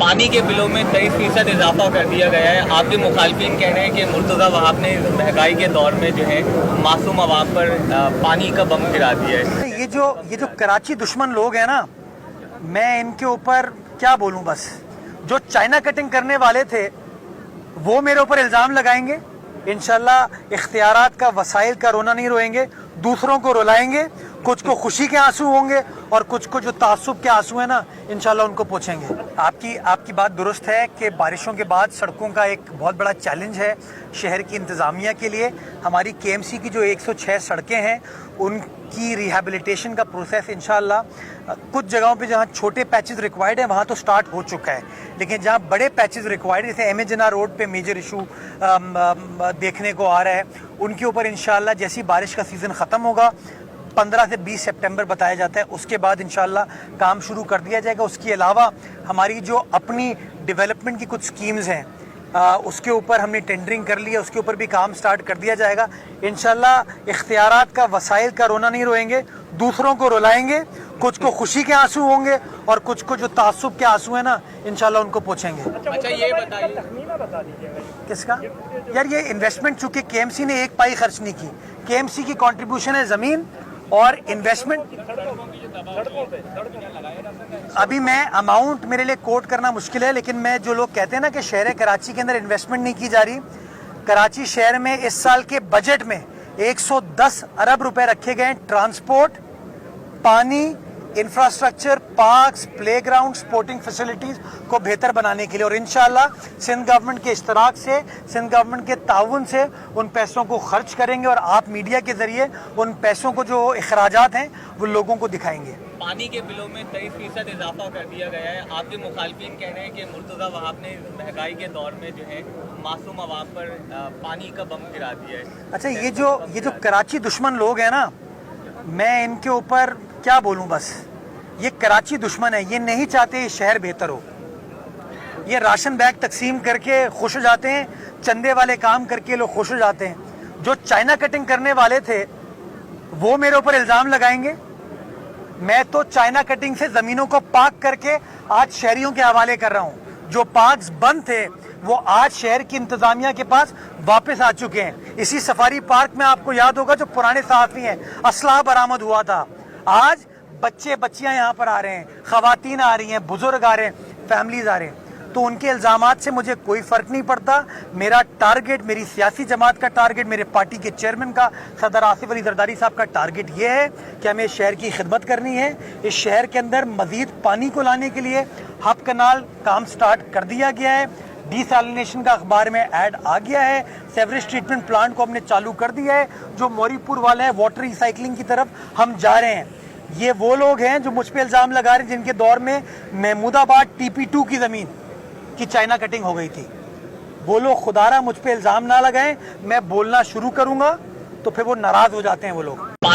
पानी के बिलों में 23% इजाफा कर दिया गया है। आपके मुखालफिन कह रहे हैं कि मुर्तज़ा वहाब ने महंगाई के दौर में जो है मासूम अवाम पर पानी का बम गिरा दिया है। ये जो कराची दुश्मन लोग हैं ना, मैं इनके ऊपर क्या बोलूं। बस जो चाइना कटिंग करने वाले थे वो मेरे ऊपर इल्ज़ाम लगाएंगे। इंशाल्लाह इख्तियारात का वसाइल का रोना नहीं रोएंगे, दूसरों को रुलाएंगे। कुछ को खुशी के आंसू होंगे और कुछ को जो तासुब के आंसू है ना, इंशाल्लाह उनको पोंछेंगे। आपकी बात दुरुस्त है कि बारिशों के बाद सड़कों का एक बहुत बड़ा चैलेंज है शहर की इंतज़ामिया के लिए। हमारी केएमसी की जो 106 सड़कें हैं उनकी रिहैबिलिटेशन का प्रोसेस इंशाल्लाह कुछ जगहों पे जहाँ छोटे पैचेस रिक्वायर्ड हैं वहाँ तो स्टार्ट हो चुका है, लेकिन जहाँ बड़े पैचेस रिक्वायर्ड जैसे एम ए जिन्ना रोड पे मेजर इशू देखने को आ रहा है, उनके ऊपर इंशाल्लाह जैसी बारिश का सीज़न ख़त्म होगा 15 से 20 सितंबर बताया जाता है, उसके बाद इंशाल्लाह काम शुरू कर दिया जाएगा। उसके अलावा हमारी जो अपनी डेवलपमेंट की कुछ स्कीम्स हैं उसके ऊपर हमने टेंडरिंग कर लिया, उसके ऊपर भी काम स्टार्ट कर दिया जाएगा। इंशाल्लाह इख्तियारात का वसाइल का रोना नहीं रोएंगे, दूसरों को रुलाएंगे। कुछ को खुशी के आंसू होंगे और कुछ को जो तासुब के आंसू है ना, इंशाल्लाह उनको पोंछेंगे। अच्छा ये बताइए किसका यार, ये इन्वेस्टमेंट चूंकि केएमसी ने एक पाई खर्च नहीं की, केएमसी की कंट्रीब्यूशन है ज़मीन और इन्वेस्टमेंट। अभी मैं अमाउंट मेरे लिए कोट करना मुश्किल है, लेकिन मैं जो लोग कहते हैं ना कि शहर कराची के अंदर इन्वेस्टमेंट नहीं की जा रही, कराची शहर में इस साल के बजट में 110 अरब रुपए रखे गए ट्रांसपोर्ट, पानी, infrastructure, parks, playground, sporting facilities को बेहतर बनाने के लिए। और इंशाल्लाह सिंध गवर्नमेंट के इश्तराक से, सिंध गवर्नमेंट के ताउन से उन पैसों को खर्च करेंगे और आप मीडिया के ज़रिए उन पैसों को जो अखराजात हैं वो लोगों को दिखाएंगे। पानी के बिलों में 23% इजाफा कर दिया गया है। आपके मुखालफिन कह रहे हैं कि मुर्तज़ा वहाब ने महंगाई के दौर में जो है मासूम अवाम पर पानी का बम गिरा दिया है। अच्छा ये जो कराची दुश्मन लोग हैं ना, मैं इनके ऊपर क्या बोलूं। बस ये कराची दुश्मन है, ये नहीं चाहते ये शहर बेहतर हो। ये राशन बैग तकसीम करके खुश हो जाते हैं, चंदे वाले काम करके लोग खुश हो जाते हैं। जो चाइना कटिंग करने वाले थे वो मेरे ऊपर इल्ज़ाम लगाएंगे। मैं तो चाइना कटिंग से ज़मीनों को पाक करके आज शहरियों के हवाले कर रहा हूँ। जो पार्क्स बंद थे वो आज शहर की इंतजामिया के पास वापस आ चुके हैं। इसी सफारी पार्क में आपको याद होगा जो पुराने सहाफ़ी हैं, असलाह बरामद हुआ था। आज बच्चे बच्चियां यहाँ पर आ रहे हैं, खवातीन आ रही हैं, बुजुर्ग आ रहे हैं, फैमिलीज आ रहे हैं। तो उनके इल्ज़ामात से मुझे कोई फ़र्क नहीं पड़ता। मेरा टारगेट, मेरी सियासी जमात का टारगेट, मेरे पार्टी के चेयरमैन का सदर आसिफ अली जरदारी साहब का टारगेट ये है कि हमें शहर की खिदमत करनी है। इस शहर के अंदर मज़ीद पानी को लाने के लिए हब कनाल काम स्टार्ट कर दिया गया है। डिसैलिनेशन का अखबार में ऐड आ गया है। सेवरेज ट्रीटमेंट प्लांट को हमने चालू कर दिया है। जो मोरीपुर वाला है, वाटर रिसाइकलिंग की तरफ हम जा रहे हैं। ये वो लोग हैं जो मुझ पे इल्ज़ाम लगा रहे हैं जिनके दौर में महमूदाबाद TP2 की ज़मीन की चाइना कटिंग हो गई थी। वो लोग खुदारा मुझ पे इल्ज़ाम ना लगाएं, मैं बोलना शुरू करूंगा तो फिर वो नाराज़ हो जाते हैं वो लोग।